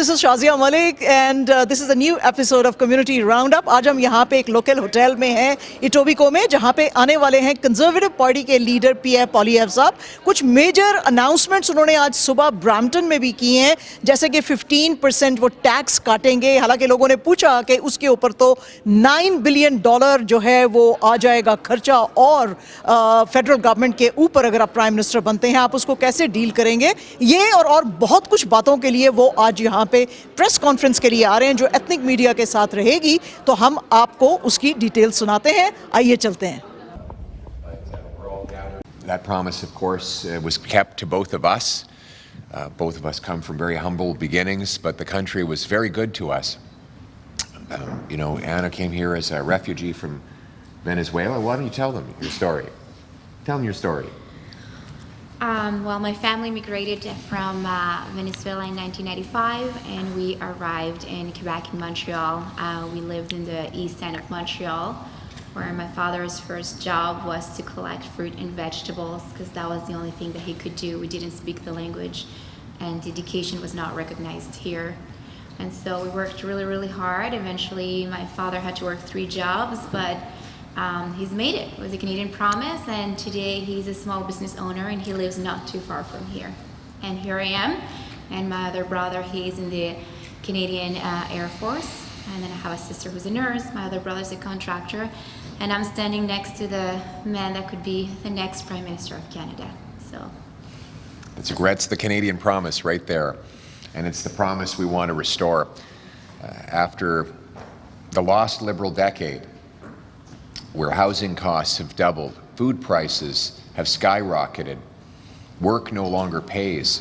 this is Shazia Malik and this is a new episode of Community Roundup. आज हम यहाँ पे एक लोकल होटल में हैं इटोबिको में, जहाँ पे आने वाले हैं कंजर्वेटिव पार्टी के लीडर पियर पॉलिएव्रे साहब। कुछ मेजर अनाउंसमेंट्स उन्होंने आज सुबह ब्रैम्पटन में भी किए हैं, जैसे कि 15% वो टैक्स काटेंगे। हालांकि लोगों ने पूछा कि उसके ऊपर तो $9 बिलियन जो है वो आ जाएगा खर्चा, और फेडरल गवर्नमेंट के ऊपर अगर आप प्राइम मिनिस्टर बनते हैं आप उसको कैसे डील करेंगे। ये और बहुत कुछ बातों के लिए वो आज यहाँ पे प्रेस कॉन्फ्रेंस के लिए आ रहे हैं जो एथनिक मीडिया के साथ रहेगी, तो हम आपको उसकी डिटेल सुनाते हैं। आइए चलते हैं। That promise, of course, was kept to both of us. Both of us come from very humble beginnings, but the country was very good to us. Anna came here as a refugee from Venezuela. Why don't you tell them your story? Tell them your story. Well, my family migrated from Venezuela in 1995, and we arrived in Quebec and Montreal. We lived in the east end of Montreal, where my father's first job was to collect fruit and vegetables, because that was the only thing that he could do. We didn't speak the language, and education was not recognized here. And so we worked really, really hard. Eventually, my father had to work 3 jobs, but he's made it. It was a Canadian promise, and today he's a small business owner and he lives not too far from here. And here I am, and my other brother, he's in the Canadian Air Force, and then I have a sister who's a nurse. My other brother's a contractor, and I'm standing next to the man that could be the next Prime Minister of Canada. So that's the Canadian promise right there, and it's the promise we want to restore. After the lost Liberal decade, where housing costs have doubled, food prices have skyrocketed, work no longer pays,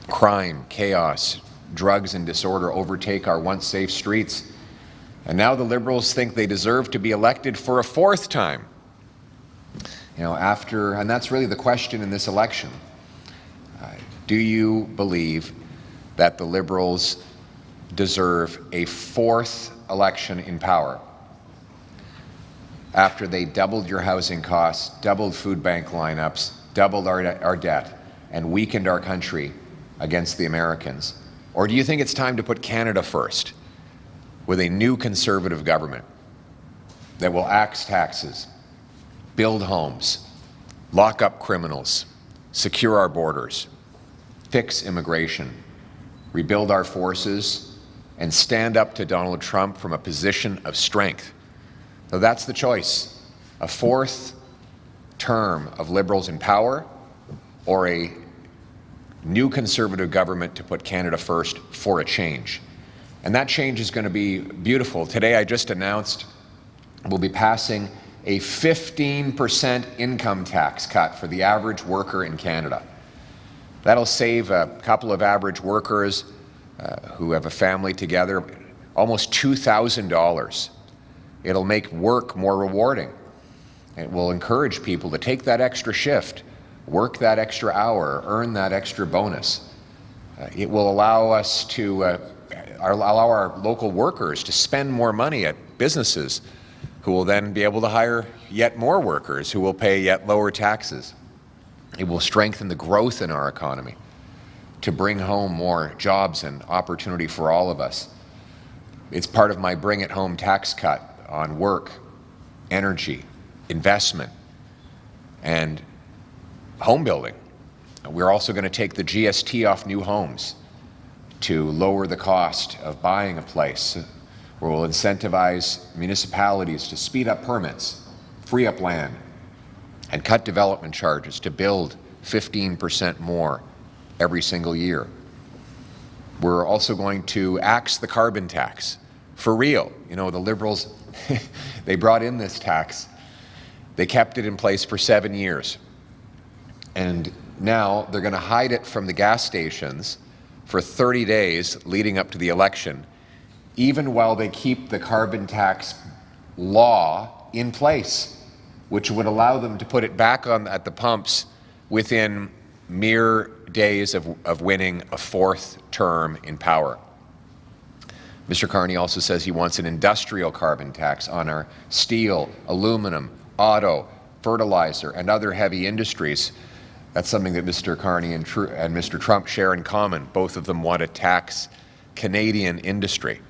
crime, chaos, drugs and disorder overtake our once safe streets, and now the Liberals think they deserve to be elected for a 4th time. And that's really the question in this election. Do you believe that the Liberals deserve a 4th election in power? After they doubled your housing costs, doubled food bank lineups, doubled our debt, and weakened our country against the Americans? Or do you think it's time to put Canada first, with a new Conservative government that will axe taxes, build homes, lock up criminals, secure our borders, fix immigration, rebuild our forces, and stand up to Donald Trump from a position of strength? So that's the choice: a 4th term of Liberals in power, or a new Conservative government to put Canada first for a change. And that change is going to be beautiful. Today I just announced we'll be passing a 15% income tax cut for the average worker in Canada. That'll save a couple of average workers who have a family together almost $2,000. It'll make work more rewarding. It will encourage people to take that extra shift, work that extra hour, earn that extra bonus. It will allow us to allow our local workers to spend more money at businesses, who will then be able to hire yet more workers who will pay yet lower taxes. It will strengthen the growth in our economy to bring home more jobs and opportunity for all of us. It's part of my Bring It Home tax cut on work, energy, investment, and home building. We're also going to take the GST off new homes to lower the cost of buying a place. We'll incentivize municipalities to speed up permits, free up land, and cut development charges to build 15% more every single year. We're also going to axe the carbon tax. For real. The Liberals, they brought in this tax. They kept it in place for 7 years. And now they're going to hide it from the gas stations for 30 days leading up to the election, even while they keep the carbon tax law in place, which would allow them to put it back on at the pumps within mere days of winning a 4th term in power. Mr. Carney also says he wants an industrial carbon tax on our steel, aluminum, auto, fertilizer, and other heavy industries, That's something that Mr. Carney and Mr. Trump share in common. Both of them want to tax Canadian industry.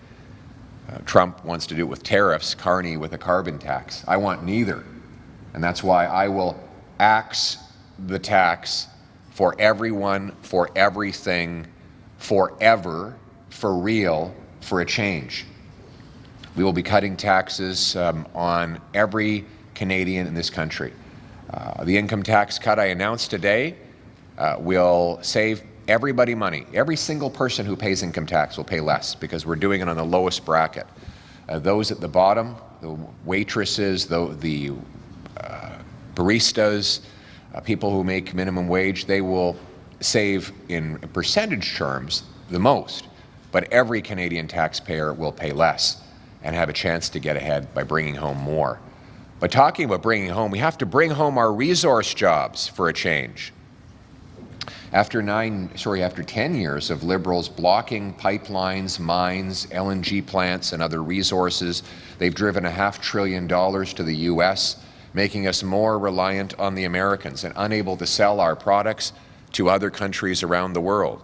Trump wants to do it with tariffs, Carney with a carbon tax. I want neither. And that's why I will axe the tax for everyone, for everything, forever, for real, for a change. We will be cutting taxes on every Canadian in this country. The income tax cut I announced today will save everybody money. Every single person who pays income tax will pay less because we're doing it on the lowest bracket. Those at the bottom, the waitresses, the baristas, people who make minimum wage, they will save in percentage terms the most. But every Canadian taxpayer will pay less and have a chance to get ahead by bringing home more. But talking about bringing home, we have to bring home our resource jobs for a change. After 10 years of Liberals blocking pipelines, mines, LNG plants, and other resources, they've driven $500 billion to the U.S., making us more reliant on the Americans and unable to sell our products to other countries around the world.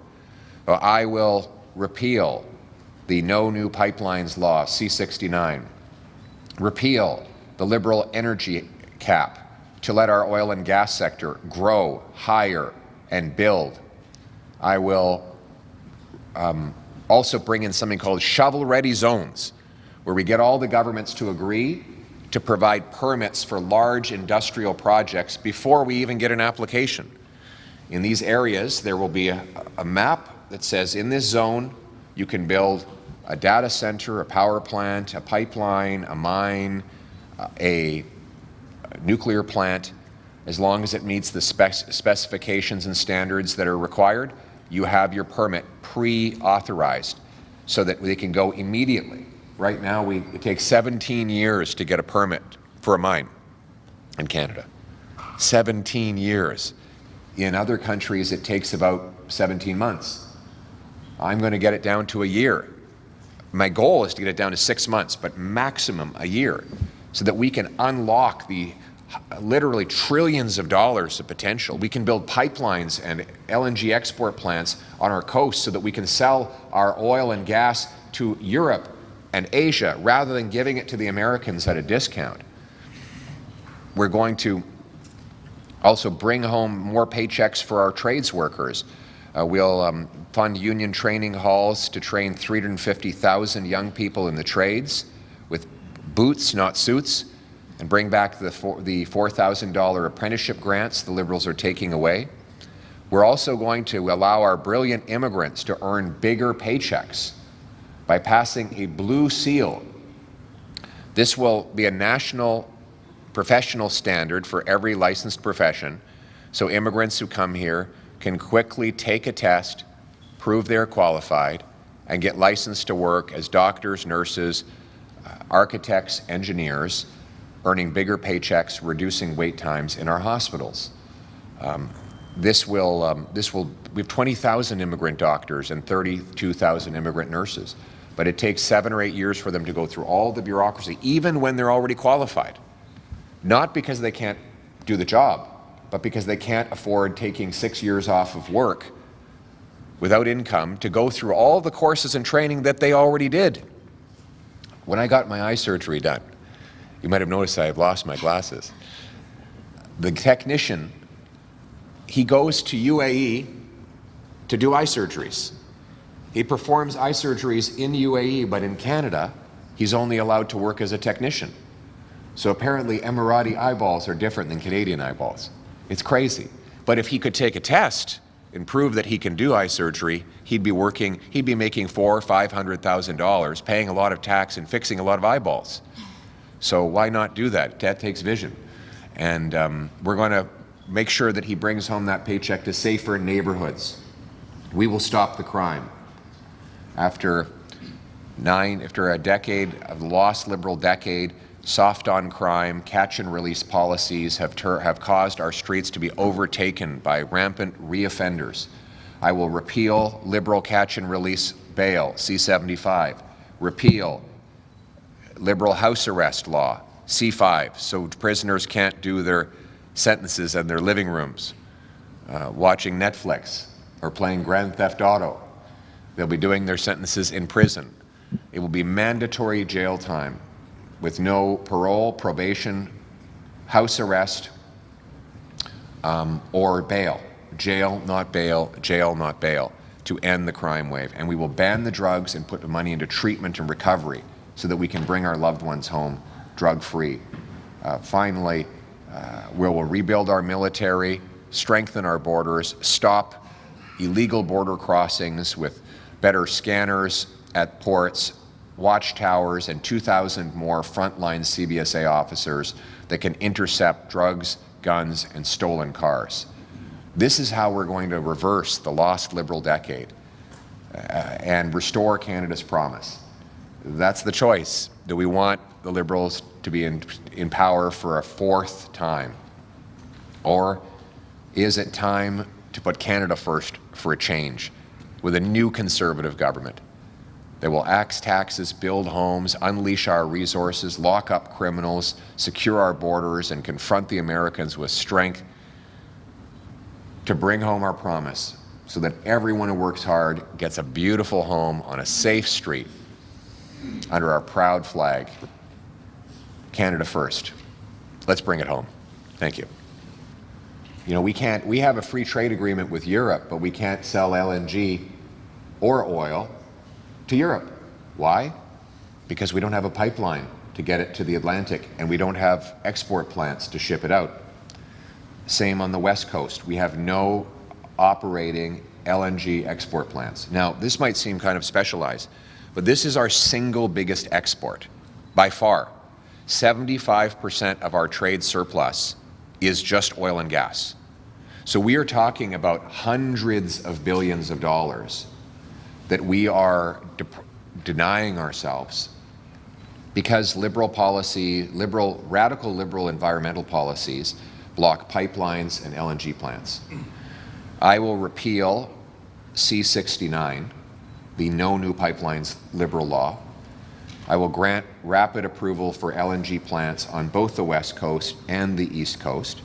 I will repeal the No New Pipelines Law, C-69, repeal the Liberal energy cap to let our oil and gas sector grow, hire, and build. I will also bring in something called shovel-ready zones, where we get all the governments to agree to provide permits for large industrial projects before we even get an application. In these areas, there will be a map that says in this zone, you can build a data center, a power plant, a pipeline, a mine, a nuclear plant. As long as it meets the specifications and standards that are required, you have your permit pre-authorized so that they can go immediately. Right now, it takes 17 years to get a permit for a mine in Canada. 17 years. In other countries, it takes about 17 months. I'm going to get it down to a year. My goal is to get it down to 6 months, but maximum a year, so that we can unlock the literally trillions of dollars of potential. We can build pipelines and LNG export plants on our coast so that we can sell our oil and gas to Europe and Asia rather than giving it to the Americans at a discount. We're going to also bring home more paychecks for our trades workers. We'll fund union training halls to train 350,000 young people in the trades with boots, not suits, and bring back the $4,000 apprenticeship grants the Liberals are taking away. We're also going to allow our brilliant immigrants to earn bigger paychecks by passing a blue seal. This will be a national professional standard for every licensed profession, so immigrants who come here can quickly take a test, prove they're qualified, and get licensed to work as doctors, nurses, architects, engineers, earning bigger paychecks, reducing wait times in our hospitals. We have 20,000 immigrant doctors and 32,000 immigrant nurses, but it takes 7 or 8 years for them to go through all the bureaucracy, even when they're already qualified. Not because they can't do the job, but because they can't afford taking 6 years off of work without income to go through all the courses and training that they already did. When I got my eye surgery done, you might have noticed I have lost my glasses. The technician, he goes to UAE to do eye surgeries. He performs eye surgeries in UAE, but in Canada, he's only allowed to work as a technician. So apparently Emirati eyeballs are different than Canadian eyeballs. It's crazy. But if he could take a test and prove that he can do eye surgery, he'd be making $400,000 or $500,000, paying a lot of tax and fixing a lot of eyeballs. So why not do that? That takes vision. And we're going to make sure that he brings home that paycheck to safer neighborhoods. We will stop the crime. After a decade, a lost Liberal decade, soft on crime, catch and release policies have caused our streets to be overtaken by rampant reoffenders. I will repeal Liberal catch and release bail, C-75, repeal Liberal house arrest law, C-5, so prisoners can't do their sentences in their living rooms. watching Netflix or playing Grand Theft Auto. They'll be doing their sentences in prison. It will be mandatory jail time with no parole, probation, house arrest, or bail. Jail, not bail, jail, not bail, to end the crime wave. And we will ban the drugs and put the money into treatment and recovery so that we can bring our loved ones home drug-free. Finally, we will rebuild our military, strengthen our borders, stop illegal border crossings with better scanners at ports, watchtowers, and 2,000 more frontline CBSA officers that can intercept drugs, guns, and stolen cars. This is how we're going to reverse the lost Liberal decade and restore Canada's promise. That's the choice. Do we want the Liberals to be in power for a fourth time? Or is it time to put Canada first for a change with a new Conservative government that will axe taxes, build homes, unleash our resources, lock up criminals, secure our borders, and confront the Americans with strength to bring home our promise so that everyone who works hard gets a beautiful home on a safe street under our proud flag. Canada first. Let's bring it home. Thank you. You know, we have a free trade agreement with Europe, but we can't sell LNG or oil to Europe. Why? Because we don't have a pipeline to get it to the Atlantic, and we don't have export plants to ship it out. Same on the West Coast. We have no operating LNG export plants. Now, this might seem kind of specialized, but this is our single biggest export by far. 75% of our trade surplus is just oil and gas. So we are talking about hundreds of billions of dollars that we are denying ourselves because liberal policy, radical liberal environmental policies block pipelines and LNG plants. I will repeal C-69, the No New Pipelines liberal law. I will grant rapid approval for LNG plants on both the West Coast and the East Coast.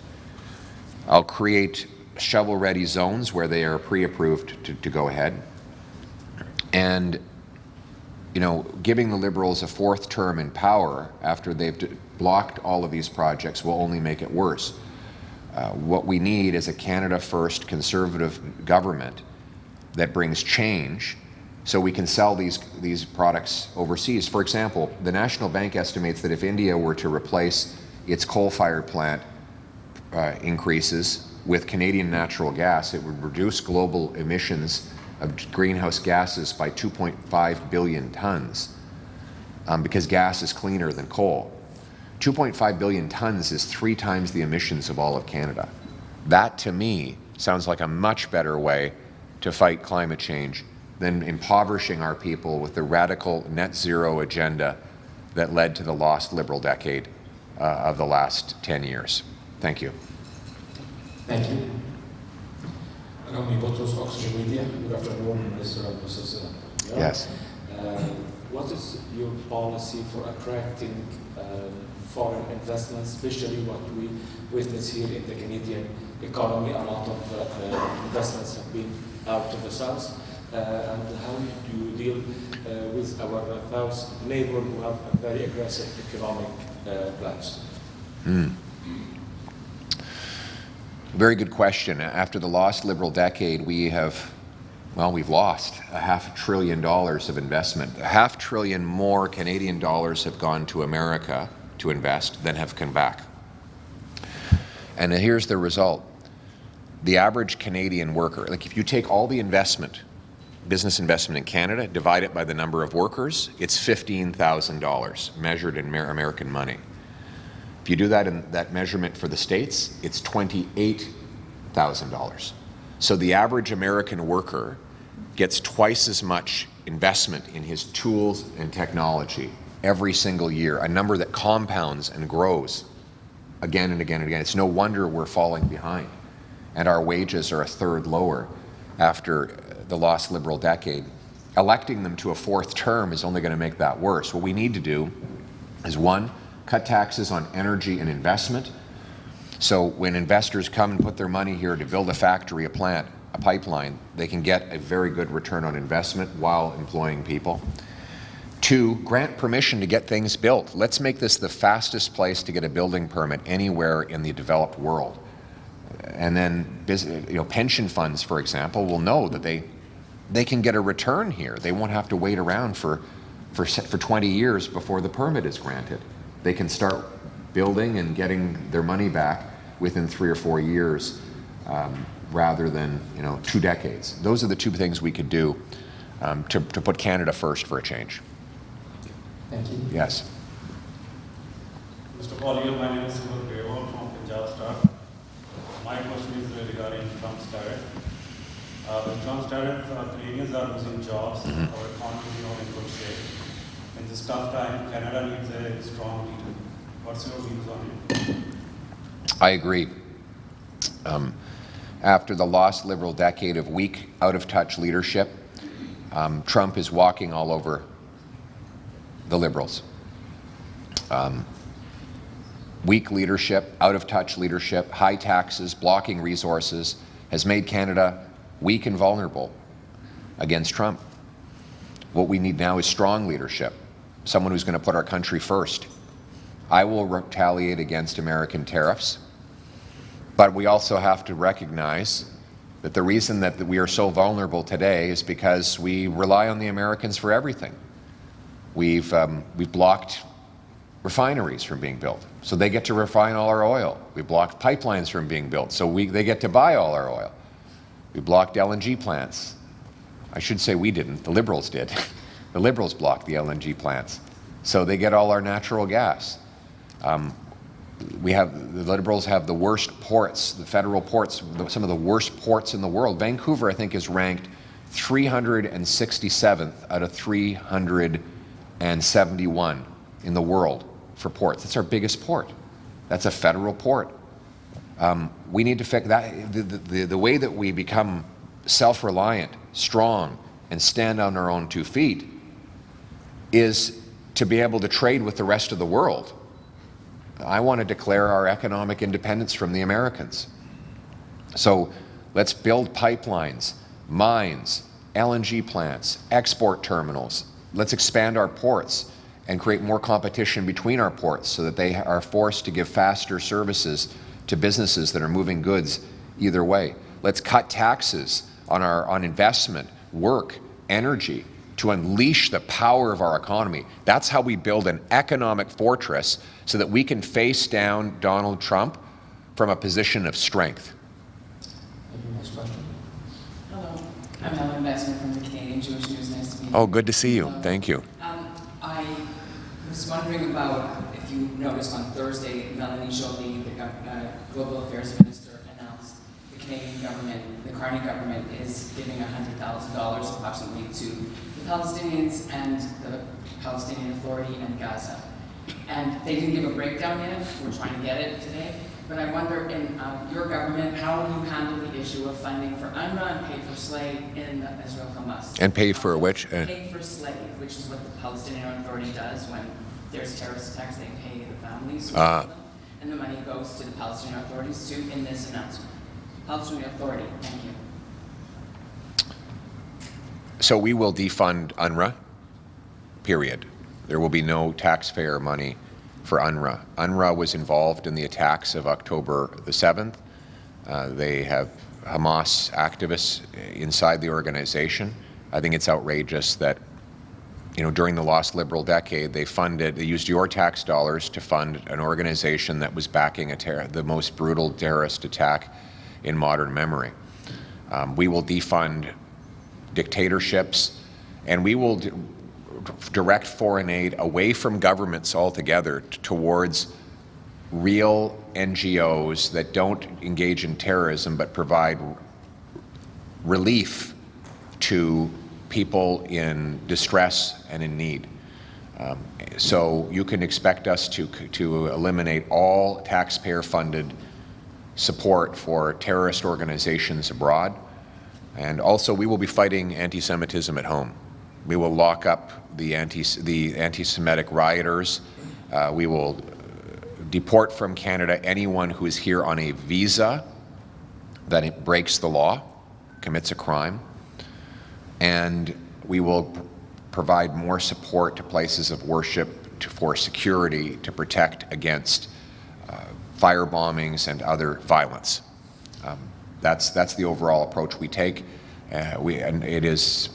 I'll create shovel-ready zones where they are pre-approved to go ahead. And, you know, giving the Liberals a fourth term in power after they've blocked all of these projects will only make it worse. What we need is a Canada First Conservative government that brings change so we can sell these products overseas. For example, the National Bank estimates that if India were to replace its coal-fired plant increases with Canadian natural gas, it would reduce global emissions of greenhouse gases by 2.5 billion tons because gas is cleaner than coal. 2.5 billion tons is 3 times the emissions of all of Canada. That, to me, sounds like a much better way to fight climate change than impoverishing our people with the radical net zero agenda that led to the lost Liberal decade of the last 10 years. Thank you. Thank you. Rami Botos, Oxygen Media. Good afternoon, Mr. Mrs. Yes. What is your policy for attracting foreign investments, especially what we witness here in the Canadian economy? A lot of investments have been out of the south. And how do you deal with our south neighbor who have a very aggressive economic plans? Very good question. After the lost Liberal decade, we've lost $500 billion of investment. $500 billion more Canadian dollars have gone to America to invest than have come back. And here's the result. The average Canadian worker, like if you take all the investment, business investment in Canada, divide it by the number of workers, it's $15,000 measured in American money. If you do that in that measurement for the States, it's $28,000. So the average American worker gets twice as much investment in his tools and technology every single year, a number that compounds and grows again and again and again. It's no wonder we're falling behind, and our wages are a third lower after the lost Liberal decade. Electing them to a fourth term is only going to make that worse. What we need to do is, one, cut taxes on energy and investment So when investors come and put their money here to build a factory, a plant, a pipeline, they can get a very good return on investment while employing people. 2, grant permission to get things built. Let's make this the fastest place to get a building permit anywhere in the developed world. And then pension funds, for example, will know that they can get a return here. They won't have to wait around for 20 years before the permit is granted. They can start building and getting their money back within 3 or 4 years rather than 2 decades. Those are the 2 things we could do to put Canada first for a change. Thank you. Yes. Mr. Poilievre, my name is Pierre Poilievre from Punjab Star. My question is regarding Trump's tariff. With Trump's tariff, Canadians are losing jobs, our economy is not in good shape. In this tough time, Canada needs a strong leader. What's your views on it? I agree. After the lost Liberal decade of weak, out-of-touch leadership, Trump is walking all over the Liberals. Weak leadership, out-of-touch leadership, high taxes, blocking resources has made Canada weak and vulnerable against Trump. What we need now is strong leadership, someone who's going to put our country first. I will retaliate against American tariffs, but we also have to recognize that the reason that we are so vulnerable today is because we rely on the Americans for everything. We've blocked refineries from being built, so they get to refine all our oil. We blocked pipelines from being built, so they get to buy all our oil. We blocked LNG plants. I should say we didn't, the Liberals did. The Liberals blocked the LNG plants, so they get all our natural gas. The Liberals have the worst ports, the federal ports, some of the worst ports in the world. Vancouver, I think, is ranked 367th out of 371 in the world for ports. That's our biggest port. That's a federal port. We need to fix that. The way that we become self-reliant, strong, and stand on our own 2 feet is to be able to trade with the rest of the world. I want to declare our economic independence from the Americans. So let's build pipelines, mines, LNG plants, export terminals. Let's expand our ports and create more competition between our ports so that they are forced to give faster services to businesses that are moving goods either way. Let's cut taxes on investment, work, energy, to unleash the power of our economy. That's how we build an economic fortress so that we can face down Donald Trump from a position of strength. Next question. Hello, I'm Ellen Messner from the Canadian Jewish News. Nice to meet you. Oh, good to see you. Thank you. I was wondering about if you noticed on Thursday, Melanie Joly, the Global Affairs Minister, announced the Canadian government, the Carney government, is giving $100,000 approximately to the Palestinians and the Palestinian Authority and Gaza. And they didn't give a breakdown yet. We're trying to get it today. But I wonder, in your government, how you handle the issue of funding for UNRWA and pay for slave in Israel-Hamas. And pay for which? Pay for slave, which is what the Palestinian Authority does when there's terrorist attacks. They pay the families who kill them, and the money goes to the Palestinian authorities too in this announcement. Palestinian Authority, thank you. So we will defund UNRWA, period. There will be no taxpayer money for UNRWA. UNRWA was involved in the attacks of October the 7th. They have Hamas activists inside the organization. I think it's outrageous that, during the lost Liberal decade, they used your tax dollars to fund an organization that was backing the most brutal terrorist attack in modern memory. We will defund dictatorships, and we will direct foreign aid away from governments altogether towards real NGOs that don't engage in terrorism but provide relief to people in distress and in need. So you can expect us to eliminate all taxpayer-funded support for terrorist organizations abroad. And also, we will be fighting anti-Semitism at home. We will lock up the anti-Semitic rioters. We will deport from Canada anyone who is here on a visa that it breaks the law, commits a crime, and we will provide more support to places of worship for security to protect against fire bombings and other violence. That's the overall approach we take. And it's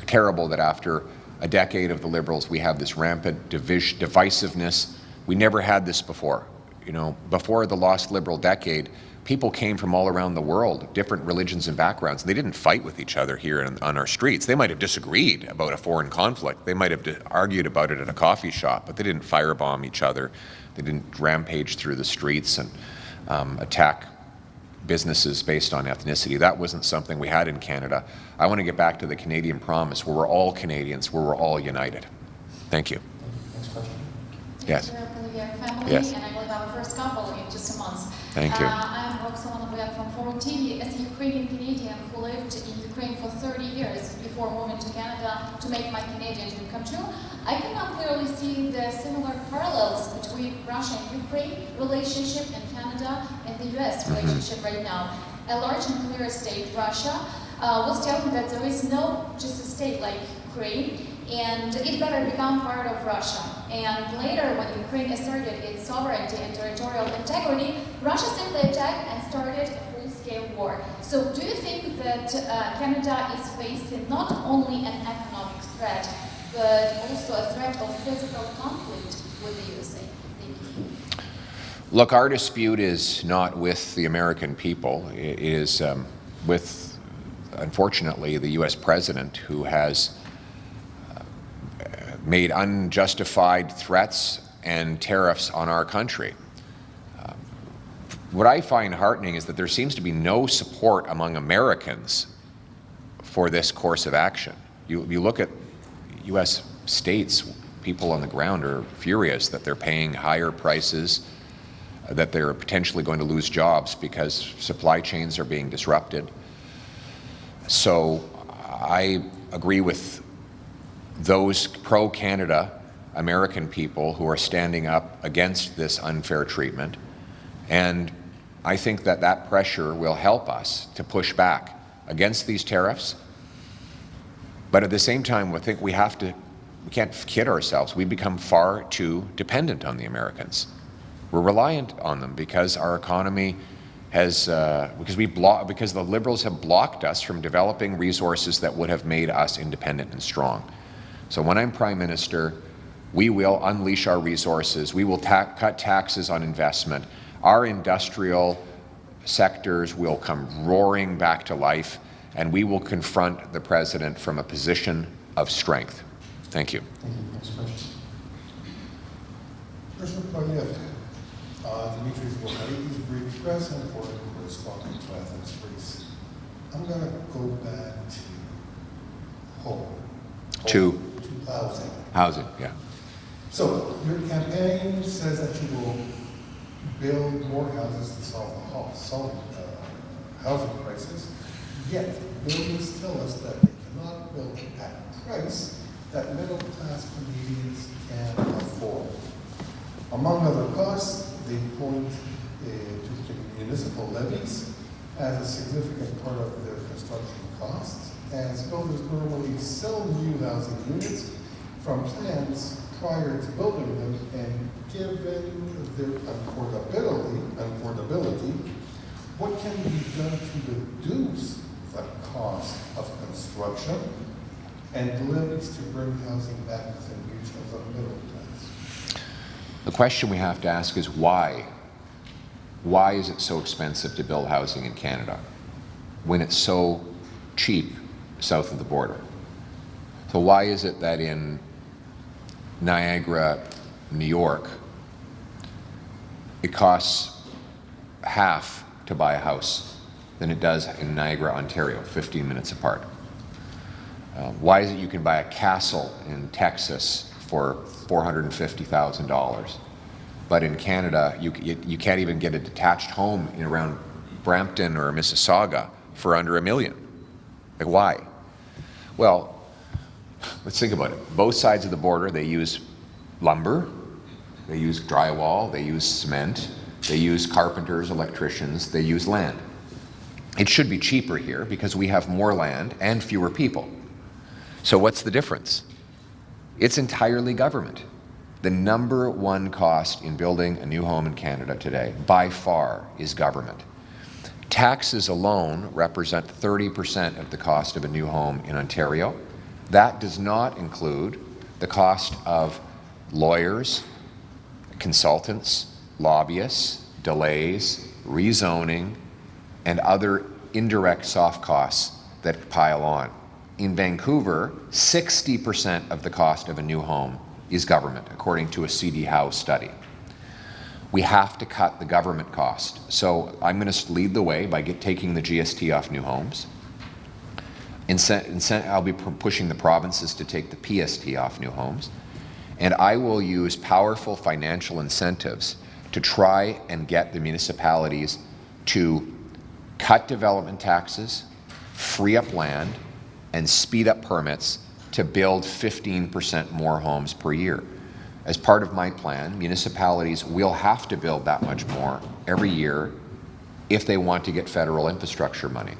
terrible that after a decade of the Liberals, we have this rampant divisiveness. We never had this before. You know, before the lost Liberal decade, people came from all around the world, different religions and backgrounds. They didn't fight with each other here on our streets. They might have disagreed about a foreign conflict. They might have argued about it at a coffee shop, but they didn't firebomb each other. They didn't rampage through the streets and attack businesses based on ethnicity. That wasn't something we had in Canada. I want to get back to the Canadian promise, where we're all Canadians, where we're all united. Thank you. Next question. Yes. Pierre Poilievre family, Yes. and I will have a first couple in just a month. Thank you. I'm Roxana Boyak from Foreign TV. As a Ukrainian Canadian who lived in Ukraine for 30 years before moving to Canada to make my Canadian dream come true, I cannot clearly see the similar parallels between Russia and Ukraine relationship and Canada and the US relationship right now. A large and clear state, Russia, was telling that there is no just a state like Ukraine, and it better become part of Russia. And later, when Ukraine asserted its sovereignty and territorial integrity, Russia simply attacked and started a full-scale war. So do you think that Canada is facing not only an economic threat, but also a threat of physical conflict with the USA? Thank you. Look, our dispute is not with the American people. It is with, unfortunately, the U.S. president, who has made unjustified threats and tariffs on our country. What I find heartening is that there seems to be no support among Americans for this course of action. You look at U.S. states, people on the ground are furious that they're paying higher prices, that they're potentially going to lose jobs because supply chains are being disrupted. So I agree with those pro-Canada American people who are standing up against this unfair treatment. And I think that that pressure will help us to push back against these tariffs. But at the same time, I think we can't kid ourselves. We become far too dependent on the Americans. We're reliant on them because our economy has, because the Liberals have blocked us from developing resources that would have made us independent and strong. So when I'm Prime Minister, we will unleash our resources. We will cut taxes on investment. Our industrial sectors will come roaring back to life, and we will confront the President from a position of strength. Thank you. Thank you. Next question. President Poilievre, Dimitris Vokalidis, Greek press and foreign correspondent to Athens, Greece. I'm going to go back to home. To housing. Housing, yeah. So your campaign says that you will build more houses to solve housing crisis, yet builders tell us that they cannot build at a price that middle-class Canadians can afford. Among other costs, they point to municipal levies as a significant part of their construction costs, as builders normally sell new housing units from plans prior to building them, and given their affordability, what can be done to reduce the cost of construction and levies to bring housing back within reach of the middle class? The question we have to ask is why? Why is it so expensive to build housing in Canada when it's so cheap south of the border? So why is it that in Niagara, New York, it costs half to buy a house than it does in Niagara, Ontario, 15 minutes apart? Why is it you can buy a castle in Texas for $450,000, but in Canada you can't even get a detached home in around Brampton or Mississauga for under $1 million? Like, why? Well, let's think about it. Both sides of the border, they use lumber, They use drywall, they use cement, they use carpenters, electricians, they use land. It should be cheaper here because we have more land and fewer people. So what's the difference? It's entirely government. The number one cost in building a new home in Canada today, by far, is government. Taxes alone represent 30% of the cost of a new home in Ontario. That does not include the cost of lawyers, consultants, lobbyists, delays, rezoning, and other indirect soft costs that pile on. In Vancouver, 60% of the cost of a new home is government, according to a CD Howe study. We have to cut the government cost. So I'm going to lead the way by taking the GST off new homes. I'll be pushing the provinces to take the PST off new homes. And I will use powerful financial incentives to try and get the municipalities to cut development taxes, free up land, and speed up permits to build 15% more homes per year. As part of my plan, municipalities will have to build that much more every year if they want to get federal infrastructure money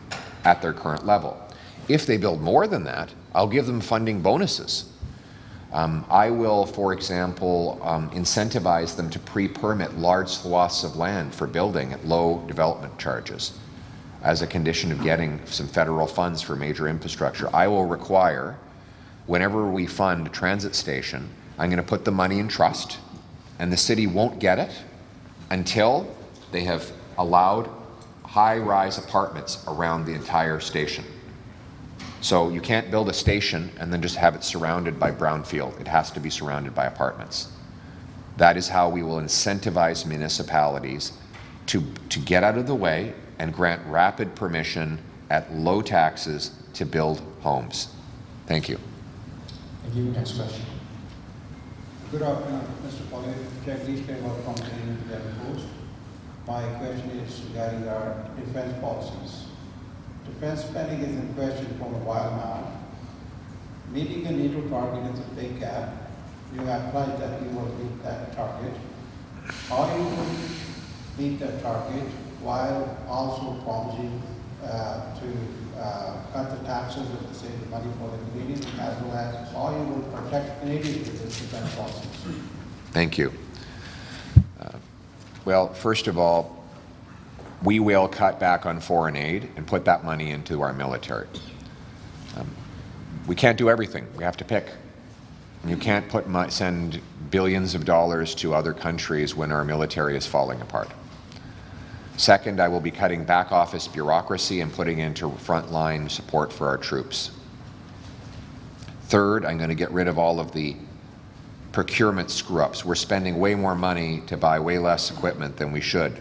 at their current level. If they build more than that, I'll give them funding bonuses. I will, for example, incentivize them to pre-permit large swaths of land for building at low development charges as a condition of getting some federal funds for major infrastructure. I will require, whenever we fund a transit station, I'm going to put the money in trust, and the city won't get it until they have allowed high-rise apartments around the entire station. So you can't build a station and then just have it surrounded by brownfield. It has to be surrounded by apartments. That is how we will incentivize municipalities to get out of the way and grant rapid permission at low taxes to build homes. Thank you. Thank you. Next question. Good afternoon, Mr. Poilievre. Jack Leespeler from Canadian Independent Post. My question is regarding our defense policies. Defense spending is in question for a while now. Meeting the NATO target is a big gap. You have pledged that you will meet that target. How do you meet that target while also promising to cut the taxes and to save the money for the Canadians, as well as how you will protect Canadians with this defense policies? Thank you. Well, first of all, we will cut back on foreign aid and put that money into our military. We can't do everything. We have to pick. You can't send billions of dollars to other countries when our military is falling apart. Second, I will be cutting back office bureaucracy and putting into frontline support for our troops. Third, I'm going to get rid of all of the procurement screw-ups. We're spending way more money to buy way less equipment than we should.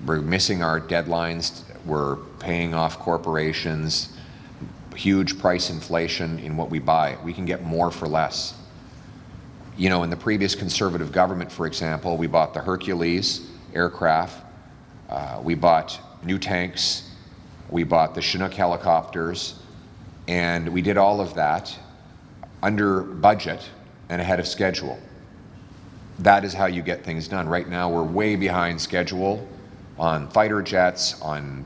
We're missing our deadlines. We're paying off corporations, huge price inflation in what we buy. We can get more for less. You know, in the previous Conservative government, for example, we bought the Hercules aircraft, we bought new tanks, we bought the Chinook helicopters, and we did all of that under budget and ahead of schedule. That is how you get things done. Right now, we're way behind schedule on fighter jets, on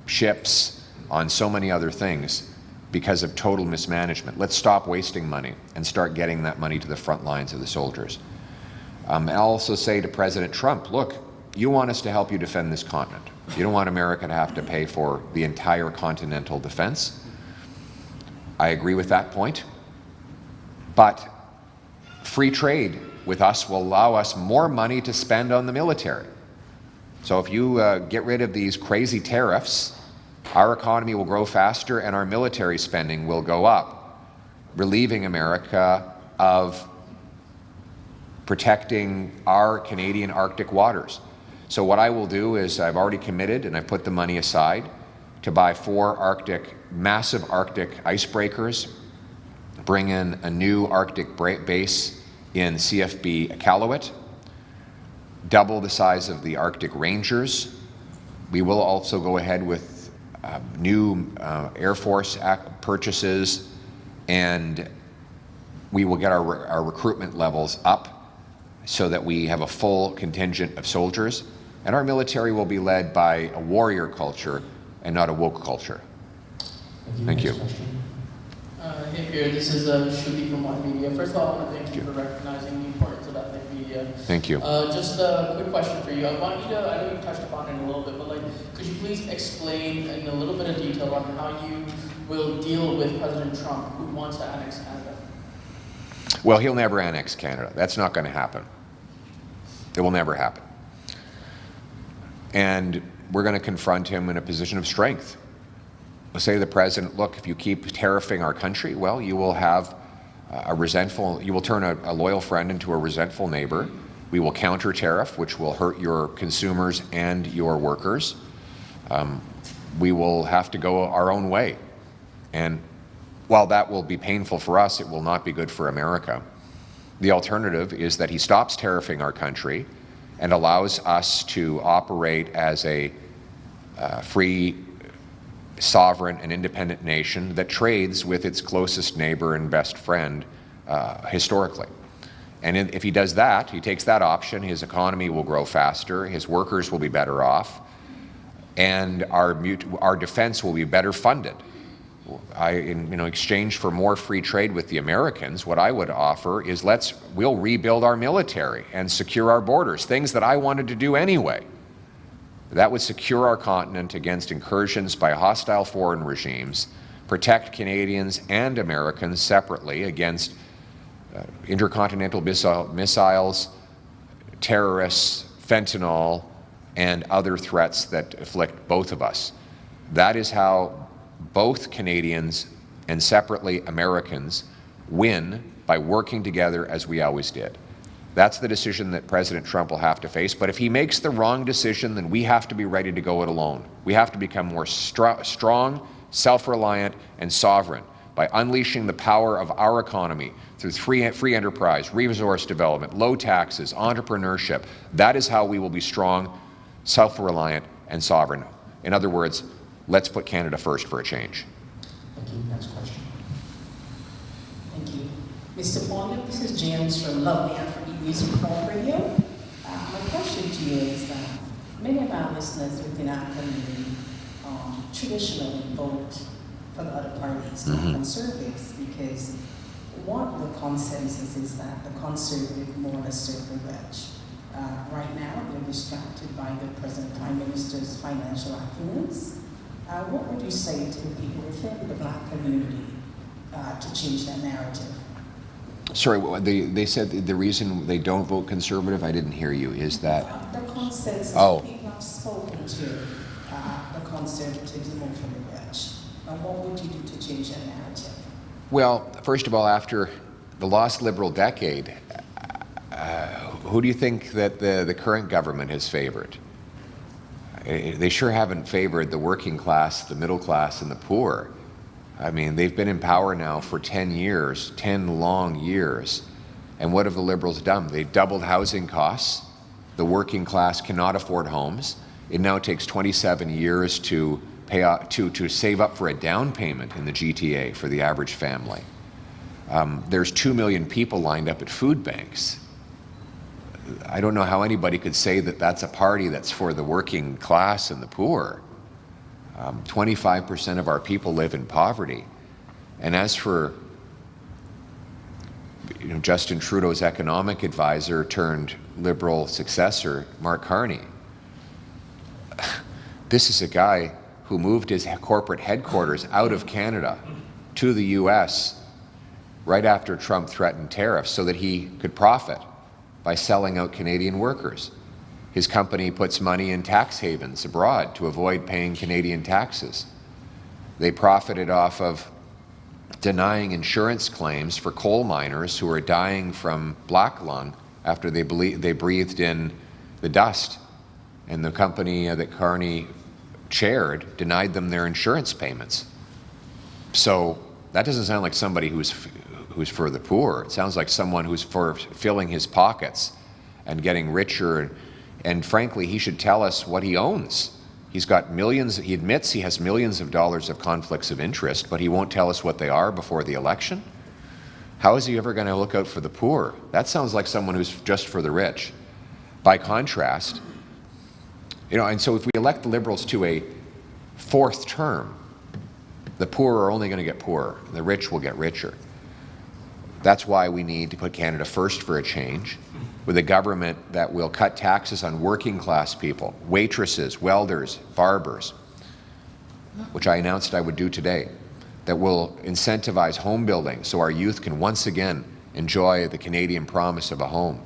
ships, on so many other things because of total mismanagement. Let's stop wasting money and start getting that money to the front lines of the soldiers. I'll also say to President Trump, look, you want us to help you defend this continent. You don't want America to have to pay for the entire continental defense. I agree with that point. But free trade with us will allow us more money to spend on the military. So if you get rid of these crazy tariffs, our economy will grow faster and our military spending will go up, relieving America of protecting our Canadian Arctic waters. So what I will do is I've already committed and I put the money aside to buy 4 massive Arctic icebreakers, bring in a new Arctic base in CFB Iqaluit, double the size of the Arctic Rangers. We will also go ahead with new Air Force purchases, and we will get our recruitment levels up so that we have a full contingent of soldiers, and our military will be led by a warrior culture and not a woke culture. Thank you. Next question. Hey Pierre, this is Shruti from One Media. First of all, I want to thank you for recognizing the importance of ethnic media. Thank you. Just a quick question for you. I want you to, I know you touched upon it a little bit, but like, could you please explain in a little bit of detail on how you will deal with President Trump, who wants to annex Canada? Well, he'll never annex Canada. That's not going to happen. It will never happen. And we're going to confront him in a position of strength. We'll say to the president, look, if you keep tariffing our country, well, you will have you will turn a loyal friend into a resentful neighbor. We will counter tariff, which will hurt your consumers and your workers. We will have to go our own way. And while that will be painful for us, it will not be good for America. The alternative is that he stops tariffing our country and allows us to operate as a free, sovereign, and independent nation that trades with its closest neighbor and best friend historically. And if he does that, he takes that option, his economy will grow faster, his workers will be better off, and our defense will be better funded. In exchange for more free trade with the Americans, what I would offer is we'll rebuild our military and secure our borders, things that I wanted to do anyway. That would secure our continent against incursions by hostile foreign regimes, protect Canadians and Americans separately against intercontinental missiles, terrorists, fentanyl, and other threats that afflict both of us. That is how both Canadians and separately Americans win, by working together as we always did. That's the decision that President Trump will have to face. But if he makes the wrong decision, then we have to be ready to go it alone. We have to become more strong, self-reliant, and sovereign by unleashing the power of our economy through free enterprise, resource development, low taxes, entrepreneurship. That is how we will be strong, self-reliant, and sovereign. In other words, let's put Canada first for a change. Thank you. Next question. Thank you. Mr. Poilievre, this is James from Lovely and for Music Talk Radio. My question to you is that many of our listeners within our community traditionally vote for the other parties, not conservatives, because one of the consensus is that the conservative more or less serve the rich. Right now, they're distracted by the present Prime Minister's financial affluence. What would you say to the people within the Black community to change that narrative? Sorry, they said the reason they don't vote conservative, I didn't hear you, is that... The consensus people have spoken to, the conservatives vote for the rich. And what would you do to change that narrative? Well, first of all, after the lost Liberal decade, who do you think that the current government has favored? They sure haven't favored the working class, the middle class, and the poor. I mean, they've been in power now for 10 years, 10 long years. And what have the Liberals done? They've doubled housing costs. The working class cannot afford homes. It now takes 27 years to pay to save up for a down payment in the GTA for the average family. There's 2 million people lined up at food banks. I don't know how anybody could say that that's a party that's for the working class and the poor. 25% of our people live in poverty. And as for Justin Trudeau's economic advisor turned Liberal successor, Mark Carney, this is a guy who moved his corporate headquarters out of Canada to the US right after Trump threatened tariffs so that he could profit by selling out Canadian workers. His company puts money in tax havens abroad to avoid paying Canadian taxes. They profited off of denying insurance claims for coal miners who are dying from black lung after they breathed in the dust. And the company that Carney chaired denied them their insurance payments. So that doesn't sound like somebody who's for the poor. It sounds like someone who's for filling his pockets and getting richer. And frankly, he should tell us what he owns. He's got millions, he admits he has millions of dollars of conflicts of interest, but he won't tell us what they are before the election. How is he ever going to look out for the poor? That sounds like someone who's just for the rich. By contrast, and so if we elect the Liberals to a fourth term, the poor are only going to get poorer. The rich will get richer. That's why we need to put Canada first for a change, with a government that will cut taxes on working class people, waitresses, welders, barbers, which I announced I would do today, that will incentivize home building so our youth can once again enjoy the Canadian promise of a home.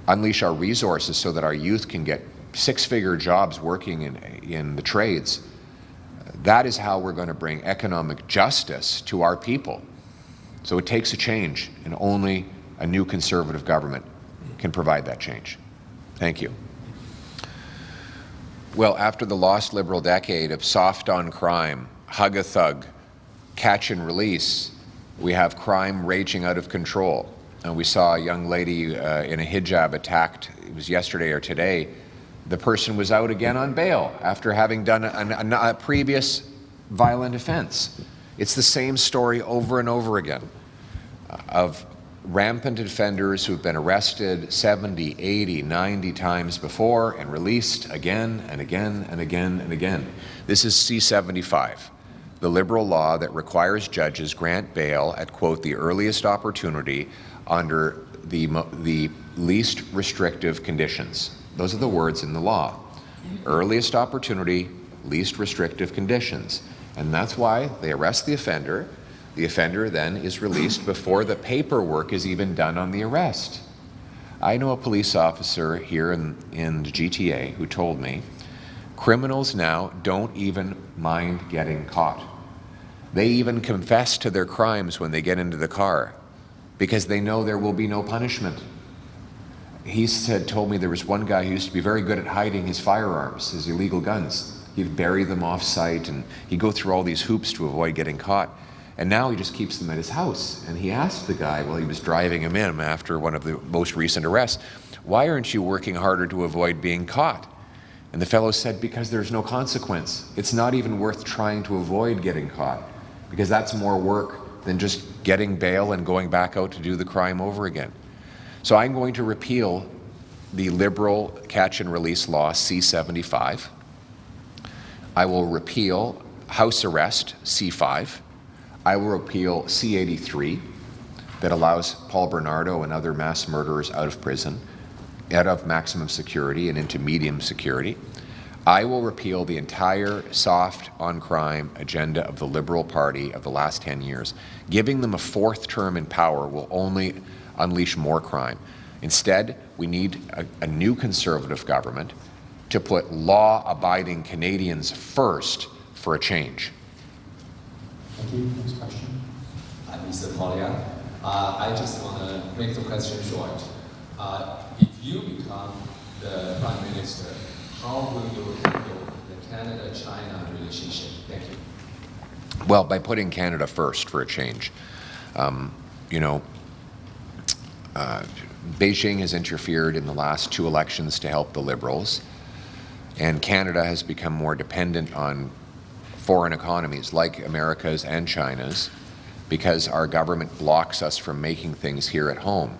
Unleash our resources so that our youth can get six-figure jobs working in the trades. That is how we're going to bring economic justice to our people. So it takes a change, and only a new Conservative government can provide that change. Thank you. Well, after the lost Liberal decade of soft on crime, hug a thug, catch and release, we have crime raging out of control. And we saw a young lady in a hijab attacked, it was yesterday or today. The person was out again on bail after having done a previous violent offense. It's the same story over and over again of rampant offenders who've been arrested 70, 80, 90 times before and released again and again and again and again. This is C-75, the Liberal law that requires judges grant bail at, quote, the earliest opportunity under the least restrictive conditions. Those are the words in the law. Earliest opportunity, least restrictive conditions. And that's why they arrest the offender. The offender then is released before the paperwork is even done on the arrest. I know a police officer here in the GTA who told me criminals now don't even mind getting caught. They even confess to their crimes when they get into the car because they know there will be no punishment. He told me there was one guy who used to be very good at hiding his firearms, his illegal guns. He'd bury them off-site, and he'd go through all these hoops to avoid getting caught. And now he just keeps them at his house. And he asked the guy while he was driving him in after one of the most recent arrests, why aren't you working harder to avoid being caught? And the fellow said, because there's no consequence. It's not even worth trying to avoid getting caught, because that's more work than just getting bail and going back out to do the crime over again. So I'm going to repeal the Liberal catch and release law C-75. I will repeal house arrest C-5. I will repeal C-83 that allows Paul Bernardo and other mass murderers out of prison, out of maximum security and into medium security. I will repeal the entire soft on crime agenda of the Liberal Party of the last 10 years. Giving them a fourth term in power will only unleash more crime. Instead, we need a new Conservative government to put law-abiding Canadians first for a change. Thank you. Next question. Mr. Poilievre, I just want to make the question short. If you become the Prime Minister, how will you handle the Canada-China relationship? Thank you. Well, by putting Canada first for a change. Beijing has interfered in the last two elections to help the Liberals, and Canada has become more dependent on foreign economies like America's and China's because our government blocks us from making things here at home.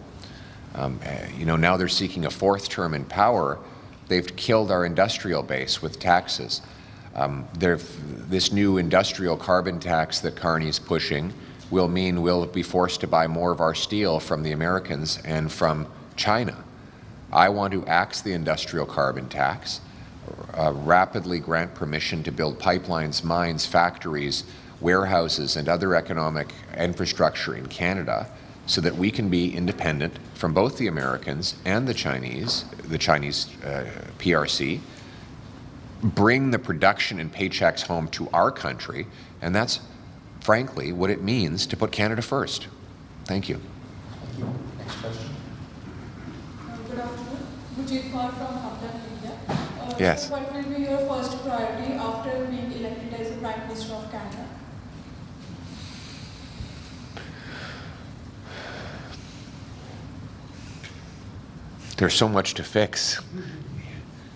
Now they're seeking a fourth term in power. They've killed our industrial base with taxes. This new industrial carbon tax that Carney's pushing will mean we'll be forced to buy more of our steel from the Americans and from China. I want to axe the industrial carbon tax, rapidly grant permission to build pipelines, mines, factories, warehouses, and other economic infrastructure in Canada so that we can be independent from both the Americans and the Chinese PRC, bring the production and paychecks home to our country, and that's frankly what it means to put Canada first. Thank you. Thank you. Next question. Good afternoon. Mujib Kaur from Hamdan, India. Yes. So what will be your first priority after being elected as the Prime Minister of Canada? There's so much to fix,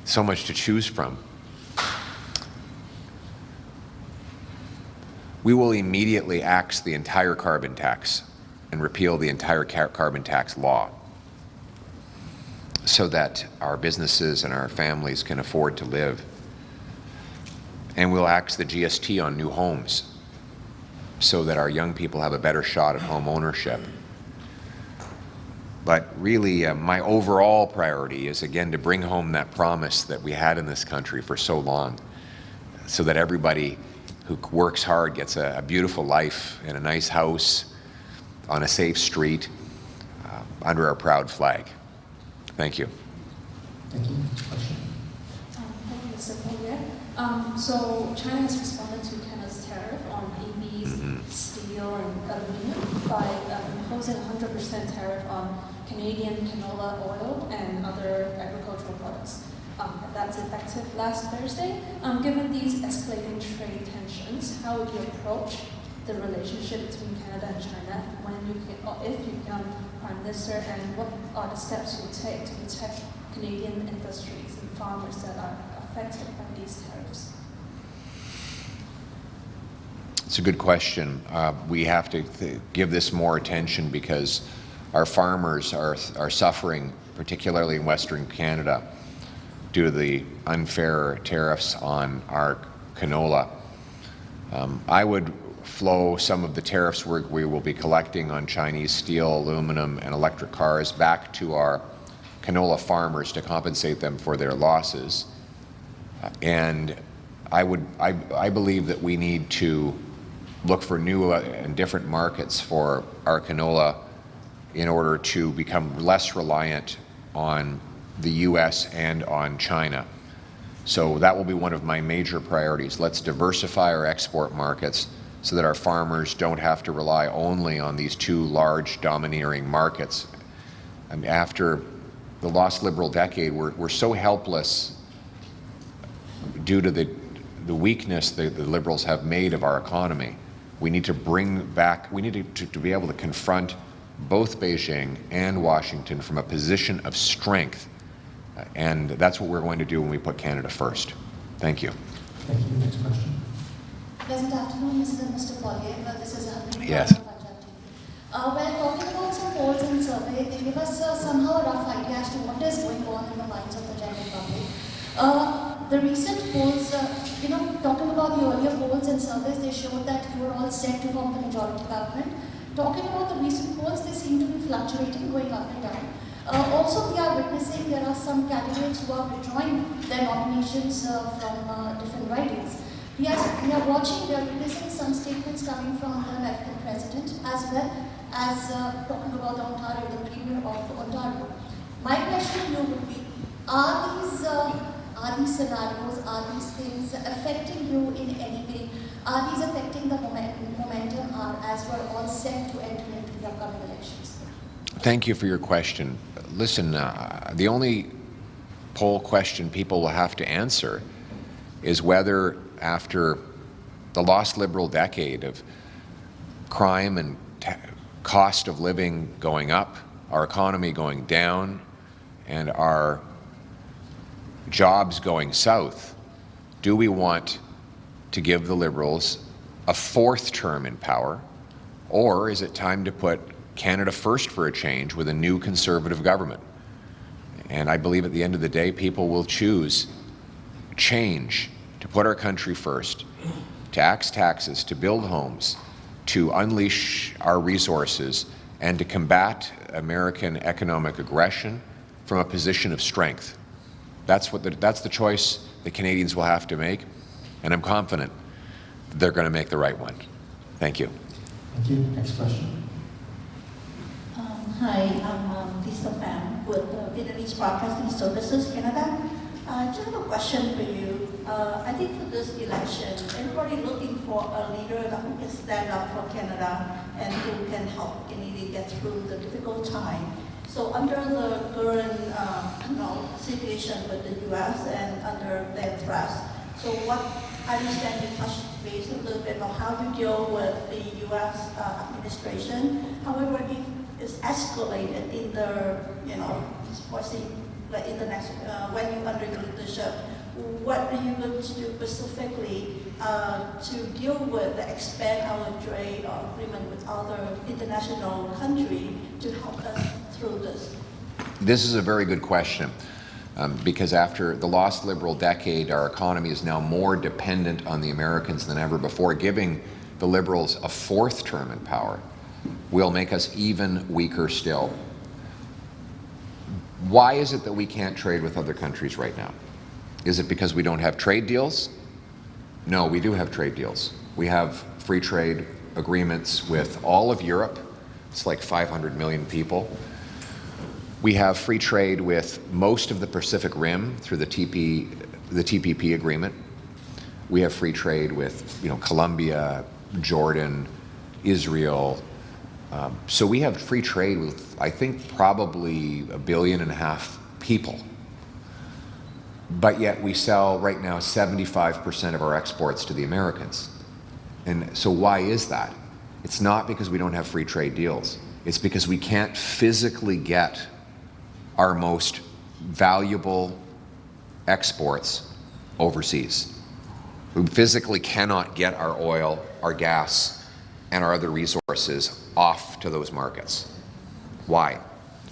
so much to choose from. we will immediately axe the entire carbon tax and repeal the entire carbon tax law so that our businesses and our families can afford to live. And we'll axe the GST on new homes so that our young people have a better shot at home ownership. But really, my overall priority is, again, to bring home that promise that we had in this country for so long, so that everybody who works hard gets a beautiful life in a nice house, on a safe street, under our proud flag. Thank you. Thank you. Next question. Thank you, Mr. Poilievre. So China has responded to Canada's tariff on EVs, steel, and aluminum by imposing a 100% tariff on Canadian canola oil and other agricultural products. That's effective last Thursday. Given these escalating trade tensions, how would you approach the relationship between Canada and China when you can, or if you become Prime Minister, and what are the steps you'll take to protect Canadian industries and farmers that are affected by these tariffs? It's a good question. We have to give this more attention because our farmers are suffering, particularly in Western Canada, due to the unfair tariffs on our canola. I would flow some of the tariffs we will be collecting on Chinese steel, aluminum, and electric cars back to our canola farmers to compensate them for their losses. And I believe that we need to look for new and different markets for our canola in order to become less reliant on the US and on China. So that will be one of my major priorities. Let's diversify our export markets so that our farmers don't have to rely only on these two large domineering markets. I mean, after the lost Liberal decade, we're so helpless due to the weakness that the Liberals have made of our economy. We need to bring back, we need to be able to confront both Beijing and Washington from a position of strength. And that's what we're going to do when we put Canada first. Thank you. Thank you. Next question. Pleasant afternoon, Mr. Poilievre. This is Harpreet Yes. from Punjab TV. When talking about some polls and survey, they give us somehow a rough idea as to what is going on in the minds of the general public. The recent polls, talking about the earlier polls and surveys, they showed that you were all set to form the majority government. Talking about the recent polls, they seem to be fluctuating, going up and down. Also, we are witnessing there are some candidates who are withdrawing their nominations from different ridings. We are watching, we are witnessing some statements coming from the American president as well as talking about Ontario, the Premier of Ontario. My question to you would be, are these scenarios, are these things affecting you in any way? Are these affecting the momentum as we're all set to enter into the upcoming elections? Thank you for your question. Listen, the only poll question people will have to answer is whether, after the lost Liberal decade of crime and cost of living going up, our economy going down, and our jobs going south, do we want to give the Liberals a fourth term in power, or is it time to put Canada first for a change with a new Conservative government? And I believe at the end of the day, people will choose change, to put our country first, to axe taxes, to build homes, to unleash our resources, and to combat American economic aggression from a position of strength. That's the choice the Canadians will have to make, and I'm confident they're going to make the right one. Thank you. Thank you. Next question. Hi, I'm Lisa Pham with Vietnamese Broadcasting Services Canada. I just have a question for you. I think for this election, everybody looking for a leader who can stand up for Canada and who can help Canada get through the difficult time. So under the current situation with the U.S. and under their threats, so what I understand you touched base a little bit on how to deal with the U.S. administration. However, if it's escalated in the, in the next, when you under your leadership, what are you going to do specifically to deal with the expand our trade agreement with other international countries to help us through this? This is a very good question. Because after the lost liberal decade, our economy is now more dependent on the Americans than ever before. Giving the Liberals a fourth term in power will make us even weaker still. Why is it that we can't trade with other countries right now? Is it because we don't have trade deals? No, we do have trade deals. We have free trade agreements with all of Europe. It's like 500 million people. We have free trade with most of the Pacific Rim through the TPP agreement. We have free trade with, Colombia, Jordan, Israel. So we have free trade with, I think, probably 1.5 billion people. But yet we sell right now 75% of our exports to the Americans. And so why is that? It's not because we don't have free trade deals. It's because we can't physically get our most valuable exports overseas. We physically cannot get our oil, our gas, and our other resources off to those markets. Why?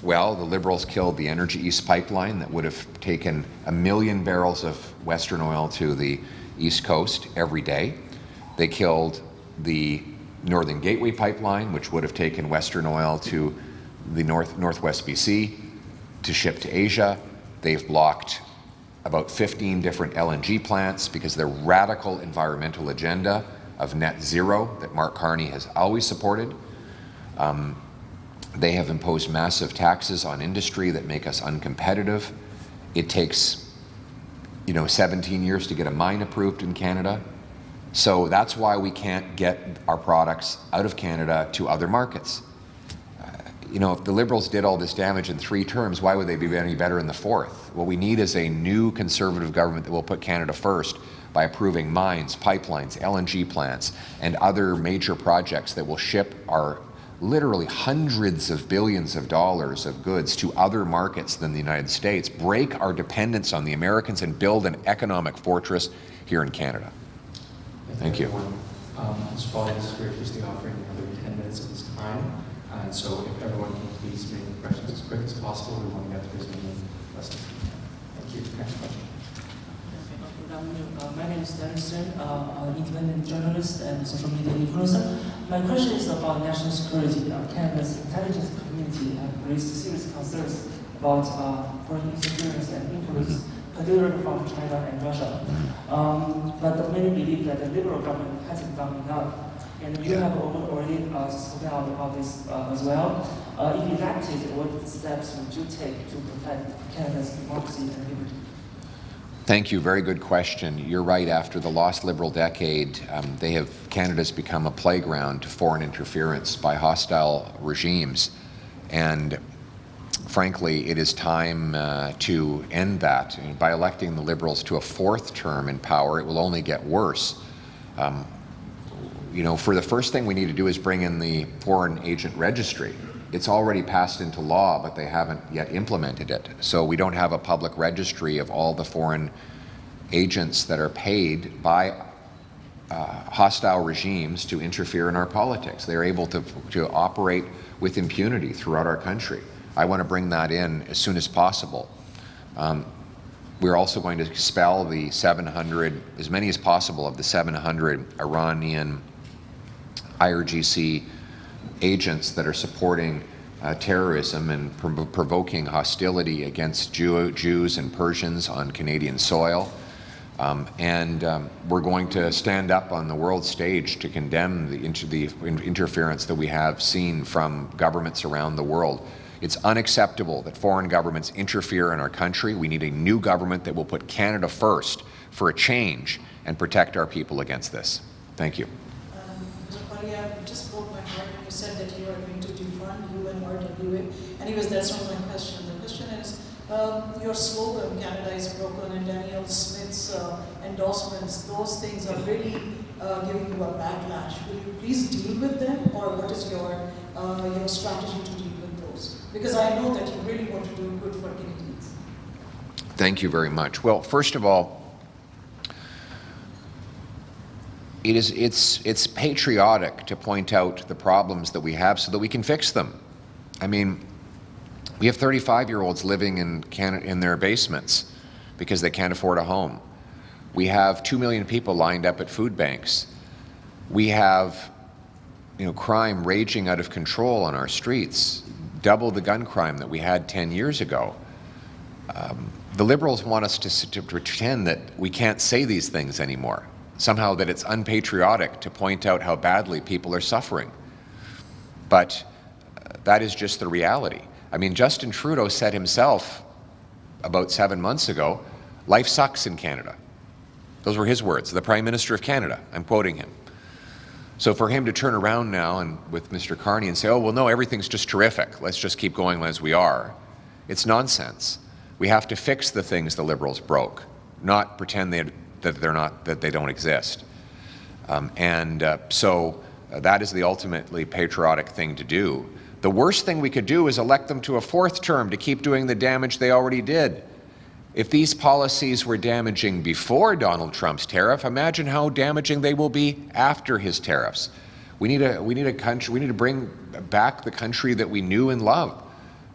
Well, the Liberals killed the Energy East pipeline that would have taken 1 million barrels of Western oil to the East Coast every day. They killed the Northern Gateway pipeline, which would have taken Western oil to the Northwest BC to ship to Asia. They've blocked about 15 different LNG plants because their radical environmental agenda of net zero that Mark Carney has always supported. They have imposed massive taxes on industry that make us uncompetitive. It takes, 17 years to get a mine approved in Canada. So that's why we can't get our products out of Canada to other markets. If the Liberals did all this damage in 3 terms, why would they be any better in the 4th? What we need is a new Conservative government that will put Canada first by approving mines, pipelines, LNG plants, and other major projects that will ship our literally hundreds of billions of dollars of goods to other markets than the United States, break our dependence on the Americans, and build an economic fortress here in Canada. Thank you. Mr. Poilievre is graciously offering another 10 minutes of his time. And so if everyone can please make questions as quick as possible, we want to get through as many questions as we can. Thank you. Next question. My name is Dennison, an independent journalist and social media influencer. My question is about national security. Canada's intelligence community have raised serious concerns about foreign interference and influence, particularly from China and Russia. But many believe that the Liberal government hasn't done enough. And you have already spoken out about this as well. If elected, what steps would you take to protect Canada's democracy and liberty? Thank you. Very good question. You're right. After the lost Liberal decade, Canada's become a playground to foreign interference by hostile regimes. And frankly, it is time to end that. And by electing the Liberals to a 4th term in power, it will only get worse. For the first thing we need to do is bring in the foreign agent registry. It's already passed into law, but they haven't yet implemented it. So we don't have a public registry of all the foreign agents that are paid by hostile regimes to interfere in our politics. They're able to operate with impunity throughout our country. I want to bring that in as soon as possible. We're also going to expel the 700, as many as possible of the 700 Iranian IRGC agents that are supporting terrorism and provoking hostility against Jews and Persians on Canadian soil. We're going to stand up on the world stage to condemn the interference that we have seen from governments around the world. It's unacceptable that foreign governments interfere in our country. We need a new government that will put Canada first for a change and protect our people against this. Thank you. Mr. Poilievre, just broke my heart when you said that you are going to defund UNRWA. Anyways, that's not my question. The question is, your slogan, Canada is broken, and Daniel Smith's endorsements, those things are really giving you a backlash. Will you please deal with them, or what is your strategy to deal with those? Because I know that you really want to do good for Canadians. Thank you very much. Well, first of all, it's patriotic to point out the problems that we have so that we can fix them. I mean, we have 35-year-olds living in their basements because they can't afford a home. We have 2 million people lined up at food banks. We have, crime raging out of control on our streets, double the gun crime that we had 10 years ago. The Liberals want us to pretend that we can't say these things anymore, somehow that it's unpatriotic to point out how badly people are suffering. But that is just the reality. I mean, Justin Trudeau said himself about 7 months ago, life sucks in Canada. Those were his words, the Prime Minister of Canada. I'm quoting him. So for him to turn around now and with Mr. Carney and say, oh, well, no, everything's just terrific. Let's just keep going as we are. It's nonsense. We have to fix the things the Liberals broke, not pretend that they don't exist. So that is the ultimately patriotic thing to do. The worst thing we could do is elect them to a 4th term to keep doing the damage they already did. If these policies were damaging before Donald Trump's tariff, imagine how damaging they will be after his tariffs. We need to bring back the country that we knew and loved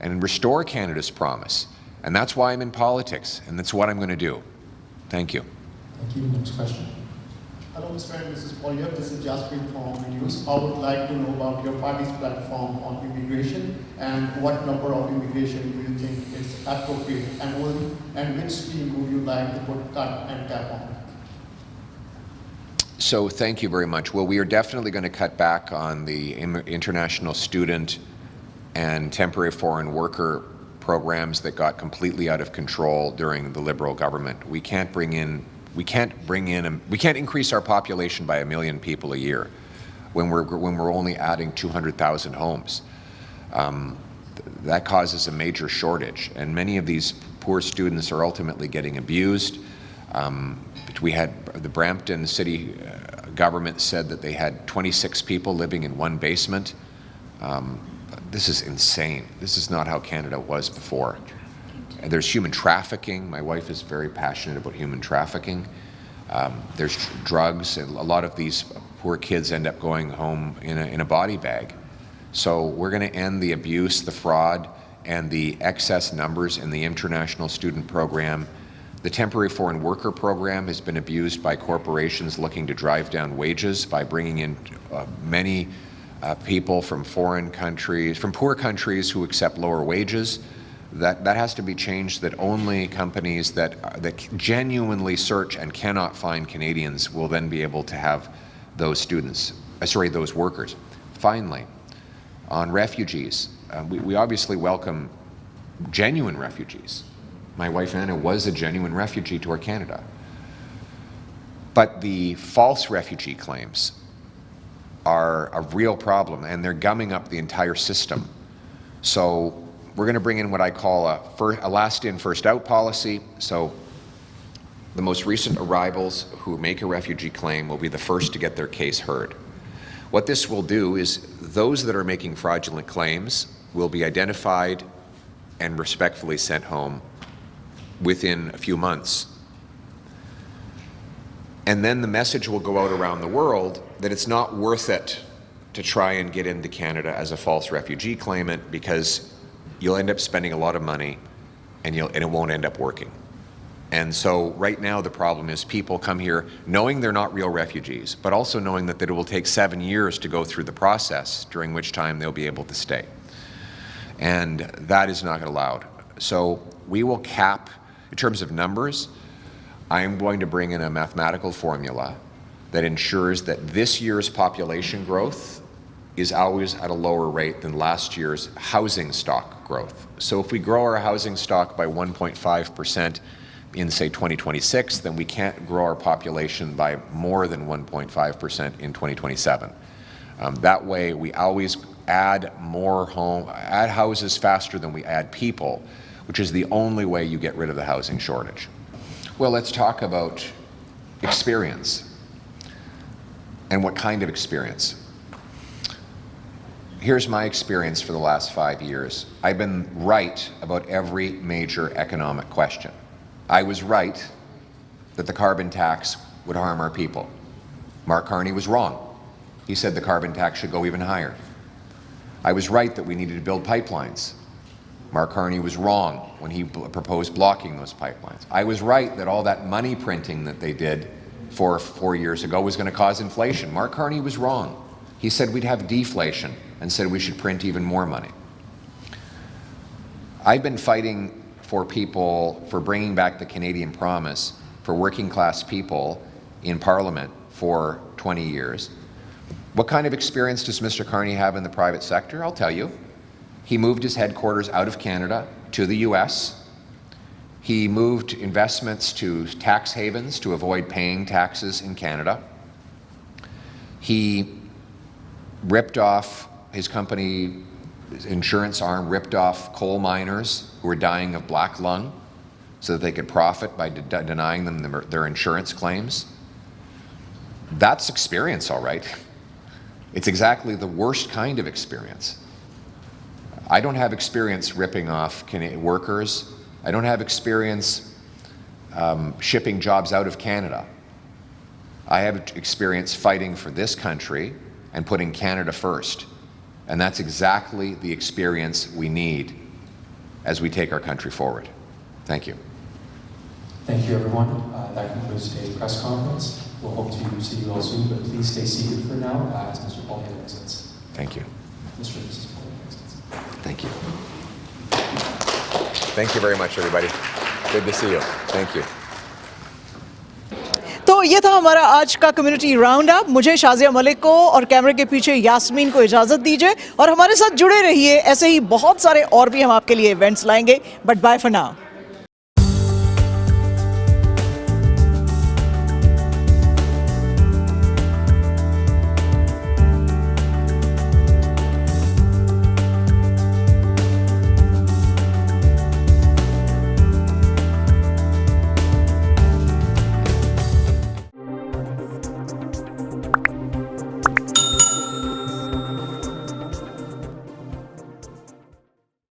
and restore Canada's promise. And that's why I'm in politics, and that's what I'm going to do. Thank you. Thank you. Next question. Hello, Mr. and Mrs. Poilievre. This is Jaspreet from News. I would like to know about your party's platform on immigration and what number of immigration do you think is appropriate annually, and which scheme would you like to put cut and cap on? So thank you very much. Well, we are definitely going to cut back on the international student and temporary foreign worker programs that got completely out of control during the Liberal government. We can't increase our population by 1 million people a year when we're only adding 200,000 homes. That causes a major shortage, and many of these poor students are ultimately getting abused. We had the Brampton City government said that they had 26 people living in one basement. This is insane. This is not how Canada was before. And there's human trafficking. My wife is very passionate about human trafficking. There's drugs, and a lot of these poor kids end up going home in a body bag. So we're going to end the abuse, the fraud, and the excess numbers in the international student program. The temporary foreign worker program has been abused by corporations looking to drive down wages by bringing in many people from foreign countries, from poor countries who accept lower wages. That has to be changed, that only companies that genuinely search and cannot find Canadians will then be able to have those those workers. Finally, on refugees, we obviously welcome genuine refugees. My wife Anna was a genuine refugee to our Canada. But the false refugee claims are a real problem, and they're gumming up the entire system. So we're going to bring in what I call a last-in, first-out policy. So the most recent arrivals who make a refugee claim will be the first to get their case heard. What this will do is those that are making fraudulent claims will be identified and respectfully sent home within a few months. And then the message will go out around the world that it's not worth it to try and get into Canada as a false refugee claimant, because you'll end up spending a lot of money and it won't end up working. And so right now the problem is people come here knowing they're not real refugees, but also knowing that it will take 7 years to go through the process, during which time they'll be able to stay. And that is not allowed. So we will cap, in terms of numbers, I am going to bring in a mathematical formula that ensures that this year's population growth is always at a lower rate than last year's housing stock growth. So if we grow our housing stock by 1.5% in, say, 2026, then we can't grow our population by more than 1.5% in 2027. That way, we always add add houses faster than we add people, which is the only way you get rid of the housing shortage. Well, let's talk about experience. And what kind of experience? Here's my experience for the last 5 years. I've been right about every major economic question. I was right that the carbon tax would harm our people. Mark Carney was wrong. He said the carbon tax should go even higher. I was right that we needed to build pipelines. Mark Carney was wrong when he proposed blocking those pipelines. I was right that all that money printing that they did 4 years ago was going to cause inflation. Mark Carney was wrong. He said we'd have deflation and said we should print even more money. I've been fighting for people, for bringing back the Canadian promise for working class people in Parliament for 20 years. What kind of experience does Mr. Carney have in the private sector? I'll tell you. He moved his headquarters out of Canada to the US. He moved investments to tax havens to avoid paying taxes in Canada. He ripped off his company, his insurance arm ripped off coal miners who were dying of black lung so that they could profit by denying them their insurance claims. That's experience, all right. It's exactly the worst kind of experience. I don't have experience ripping off workers. I don't have experience shipping jobs out of Canada. I have experience fighting for this country and putting Canada first. And that's exactly the experience we need as we take our country forward. Thank you. Thank you, everyone. That concludes today's press conference. We'll hope to see you all soon, but please stay seated for now as Mr. Poilievre exits. Thank you. Mr. and Mrs. Poilievre exits. Thank you. Thank you very much, everybody. Good to see you. Thank you. तो ये था हमारा आज का community round up. मुझे शाजिया मलिक को और कैमरे के पीछे यास्मीन को इजाज़त दीजिए और हमारे साथ जुड़े रहिए। ऐसे ही बहुत सारे और भी हम आपके लिए इवेंट्स लाएंगे। But by for now.